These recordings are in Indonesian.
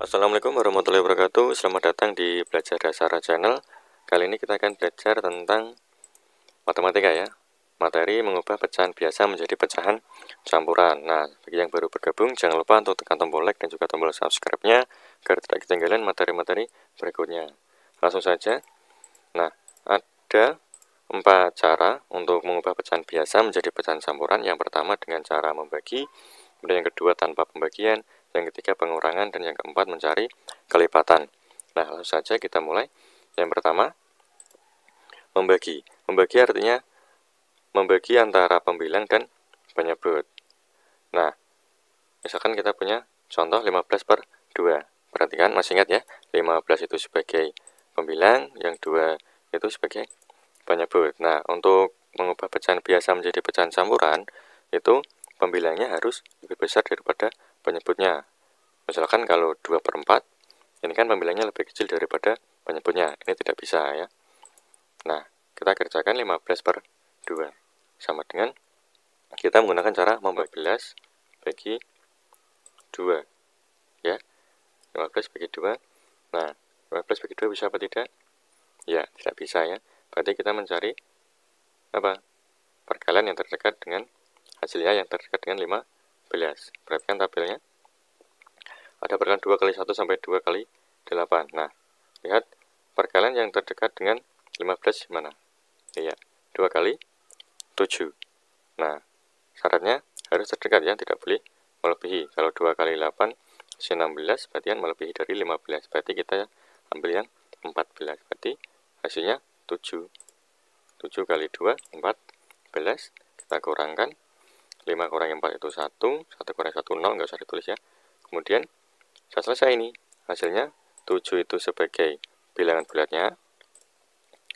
Assalamualaikum warahmatullahi wabarakatuh. Selamat datang di Belajar Dasar Channel. Kali ini kita akan belajar tentang matematika ya. Materi mengubah pecahan biasa menjadi pecahan campuran. Nah, bagi yang baru bergabung, jangan lupa untuk tekan tombol like dan juga tombol subscribe-nya agar tidak ketinggalan materi-materi berikutnya. Langsung saja. Nah, ada 4 cara untuk mengubah pecahan biasa menjadi pecahan campuran. Yang pertama dengan cara membagi, kemudian yang kedua tanpa pembagian, yang ketiga pengurangan, dan yang keempat mencari kelipatan. Nah, langsung saja kita mulai. Yang pertama, membagi. Membagi artinya membagi antara pembilang dan penyebut. Nah, misalkan kita punya contoh 15 per 2. Perhatikan, masih ingat ya, 15 itu sebagai pembilang, yang 2 itu sebagai penyebut. Nah, untuk mengubah pecahan biasa menjadi pecahan campuran, itu pembilangnya harus lebih besar daripada penyebutnya. Misalkan kalau 2 per 4, ini kan pembilangnya lebih kecil daripada penyebutnya. Ini tidak bisa ya. Nah, kita kerjakan 15 per 2. Sama dengan kita menggunakan cara membagi 15 bagi 2. Ya, 15 bagi 2. Nah, 15 bagi 2 bisa apa tidak? Ya, tidak bisa ya. Berarti kita mencari apa? Perkalian yang terdekat dengan hasilnya yang terdekat dengan 15. Perhatikan tabelnya. Ada perkalian 2 kali 1 sampai 2 kali 8. Nah, lihat perkalian yang terdekat dengan 15 mana? Ya, 2 kali 7. Nah, syaratnya harus terdekat ya, tidak boleh melebihi. Kalau 2 kali 8 16, berarti kan melebihi dari 15. Berarti kita ambil yang 14. Berarti hasilnya 7. 7 kali 2, 14. Kita kurangkan. 5 kurangi 4 itu 1. 1 kurangi 1, 0. Nggak usah ditulis ya. Kemudian, sudah selesai ini. Hasilnya 7 itu sebagai bilangan bulatnya.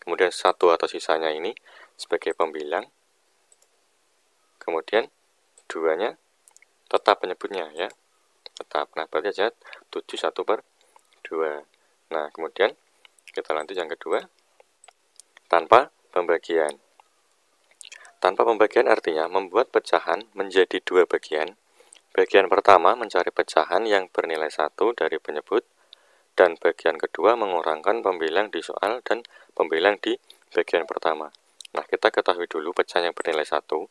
Kemudian 1 atau sisanya ini sebagai pembilang. Kemudian 2-nya tetap penyebutnya ya. Tetap. Nah, berarti aja 7 1 per 2. Nah, kemudian kita lanjut yang kedua. Tanpa pembagian. Tanpa pembagian artinya membuat pecahan menjadi 2 bagian. Bagian pertama mencari pecahan yang bernilai 1 dari penyebut, dan bagian kedua mengurangkan pembilang di soal dan pembilang di bagian pertama. Nah, kita ketahui dulu pecahan yang bernilai 1.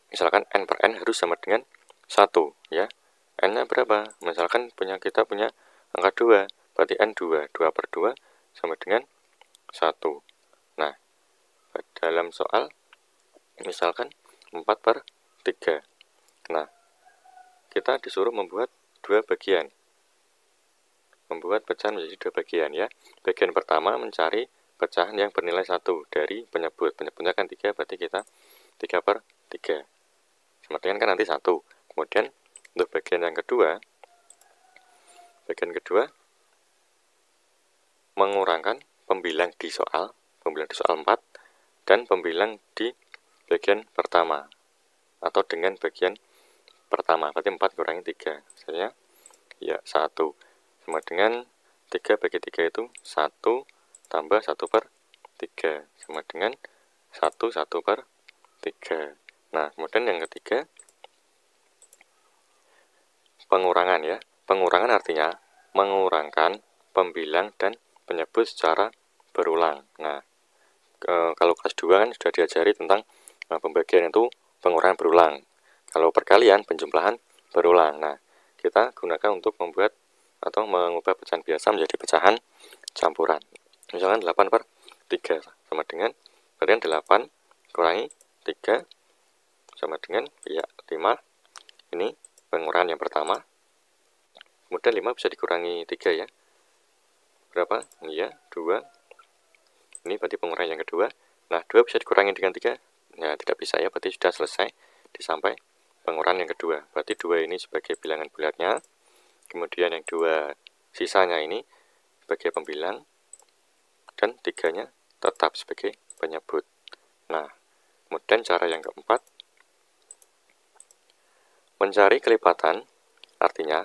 Misalkan n per n harus sama dengan 1 ya. N-nya berapa? Misalkan kita punya angka 2, berarti n 2. 2 per 2 sama dengan 1. Nah, dalam soal misalkan 4 per 3. Nah, kita disuruh membuat 2 bagian. Membuat pecahan menjadi 2 bagian ya. Bagian pertama mencari pecahan yang bernilai 1 dari penyebut. Penyebutnya kan 3, berarti kita 3 per 3. Sama dengan kan nanti 1. Kemudian untuk bagian yang kedua, mengurangkan pembilang di soal 4 dan pembilang di bagian pertama atau dengan bagian pertama. Berarti 4 kurangi 3. Hasilnya ya 1. Sama dengan 3 bagi 3 itu 1 tambah 1 per 3. Sama dengan 1 per 3. Nah, kemudian yang ketiga, pengurangan ya. Pengurangan artinya mengurangkan pembilang dan penyebut secara berulang. Nah, kalau kelas 2 kan sudah diajari tentang pembagian itu pengurangan berulang. Kalau perkalian, penjumlahan berulang. Nah, kita gunakan untuk membuat atau mengubah pecahan biasa menjadi pecahan campuran. Misalkan 8 per 3 sama dengan, berarti 8 kurangi 3 sama dengan ya 5. Ini pengurangan yang pertama. Kemudian 5 bisa dikurangi 3 ya. Berapa? Iya, 2. Ini berarti pengurangan yang kedua. Nah, 2 bisa dikurangi dengan 3? Ya, tidak bisa ya, berarti sudah selesai sampai pengurangan yang kedua. Berarti 2 ini sebagai bilangan bulatnya. Kemudian yang 2 sisanya ini sebagai pembilang. Dan 3-nya tetap sebagai penyebut. Nah, kemudian cara yang keempat, mencari kelipatan, artinya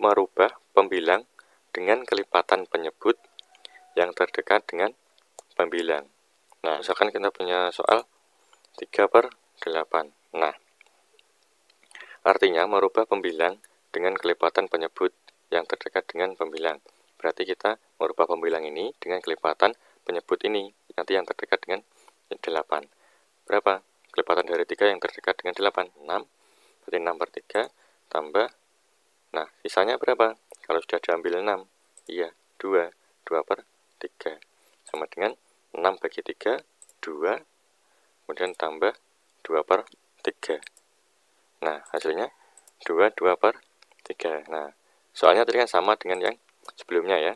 merubah pembilang dengan kelipatan penyebut yang terdekat dengan pembilang. Nah, misalkan kita punya soal 3 per 8. Nah, artinya merubah pembilang dengan kelipatan penyebut yang terdekat dengan pembilang. Berarti kita merubah pembilang ini dengan kelipatan penyebut ini, nanti yang terdekat dengan 8. Berapa? Kelipatan dari 3 yang terdekat dengan 8, 6. Berarti 6 per 3 tambah, nah sisanya berapa? Kalau sudah diambil 6, iya 2 per 3 sama dengan 6 bagi 3, 2, kemudian tambah 2 per 3. Nah hasilnya 2 per 3. Nah soalnya tadi kan sama dengan yang sebelumnya ya.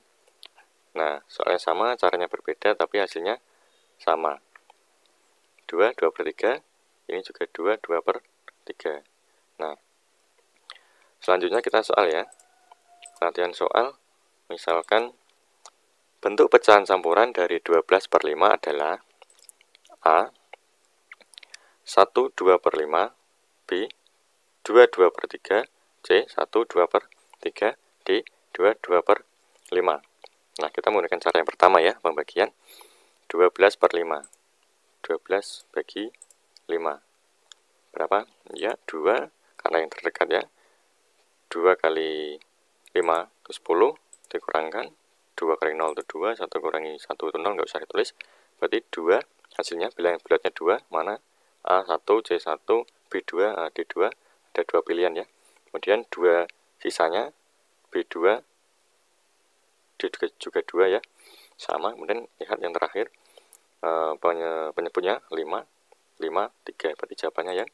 Nah soalnya sama, caranya berbeda, tapi hasilnya sama. 2 per 3, ini juga 2 per 3. Nah selanjutnya kita soal ya. Latihan soal, misalkan bentuk pecahan campuran dari 12 per 5 adalah A 1 2 per 5, B 2 per 3, C 1 2 per 3, D 2 per 5. Nah kita menggunakan cara yang pertama ya, pembagian 12 per 5. 12 bagi 5 berapa? Ya 2, karena yang terdekat ya. 2 kali 5 itu 10, dikurangkan 2 kali 0 itu 2, 1 kurangi 1 itu 0, nggak usah ditulis. Berarti 2 hasilnya, bilangan bulatnya 2, mana? A1, C1, B2, D2, ada 2 pilihan ya. Kemudian 2 sisanya, B2, D juga 2 ya, sama. Kemudian lihat yang terakhir, penyebutnya 5, 3, berarti jawabannya yang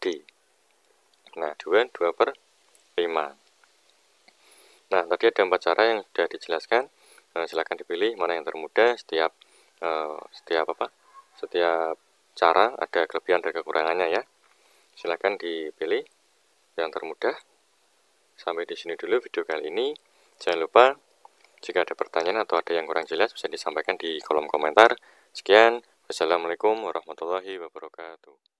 D. Nah 2 per 5. Nah tadi ada 4 cara yang sudah dijelaskan. Silakan dipilih mana yang termudah. Setiap cara ada kelebihan dan kekurangannya ya. Silakan dipilih yang termudah. Sampai di sini dulu video kali ini. Jangan lupa jika ada pertanyaan atau ada yang kurang jelas bisa disampaikan di kolom komentar. Sekian, wassalamualaikum warahmatullahi wabarakatuh.